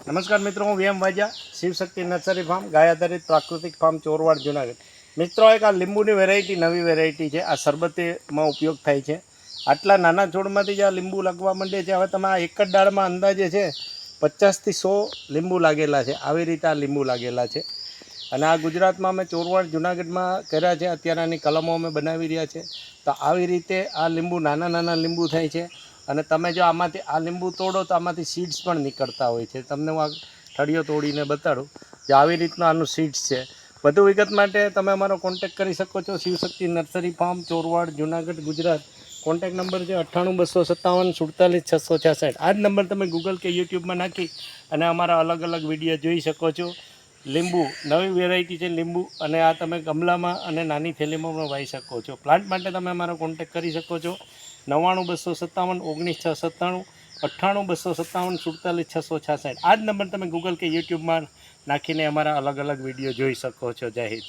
નમસ્કાર મિત્રો, હું વીએમ વાજા, શિવશક્તિ નર્સરી ફાર્મ, ગાય આધારિત પ્રાકૃતિક ફાર્મ, ચોરવાડ, જુનાગઢ. મિત્રો, એક આ લીંબુની વેરાયટી, નવી વેરાયટી છે. આ શરબતીમાં ઉપયોગ થાય છે. આટલા નાના છોડમાંથી જ આ લીંબુ લાગવા માંડે છે. હવે તમે આ એક જ ડાળમાં અંદાજે છે 50 થી 100 લીંબુ લાગેલા છે. આવી રીતે આ લીંબુ લાગેલા છે. અને આ ગુજરાતમાં અમે ચોરવાડ, જુનાગઢમાં કર્યા છે. અત્યારે આની કલમો અમે બનાવી રહ્યા છે. તો આવી રીતે આ લીંબુ નાના નાના લીંબુ થાય છે. અને તમે જો આમાંથી આ લીંબુ તોડો તો આમાંથી સીડ્સ પણ નીકળતા હોય છે. તમને હું આ ઠળિયો તોડીને બતાડું કે આવી રીતનું આનું સીડ્સ છે. વધુ વિગત માટે તમે અમારો કોન્ટેક કરી શકો છો. Shivshakti nursery farm, Chorwad, Junagadh, Gujarat. Contact number છે 98 257 47 666. આ જ નંબર તમે ગૂગલ કે યુટ્યુબમાં નાખી અને અમારા અલગ અલગ વિડીયો જોઈ શકો છો. લીંબુ નવી વેરાયટી છે લીંબુ, અને આ તમે ગમલામાં અને નાની થેલીમાં પણ વાવી શકો છો. પ્લાન્ટ માટે તમે અમારો કોન્ટેક કરી શકો છો 99 257 19 697, 98 257 47 666. આ જ નંબર તમે ગૂગલ કે યુટ્યુબમાં નાખીને અમારા અલગ અલગ વિડીયો જોઈ શકો છો. જય હિન્દ.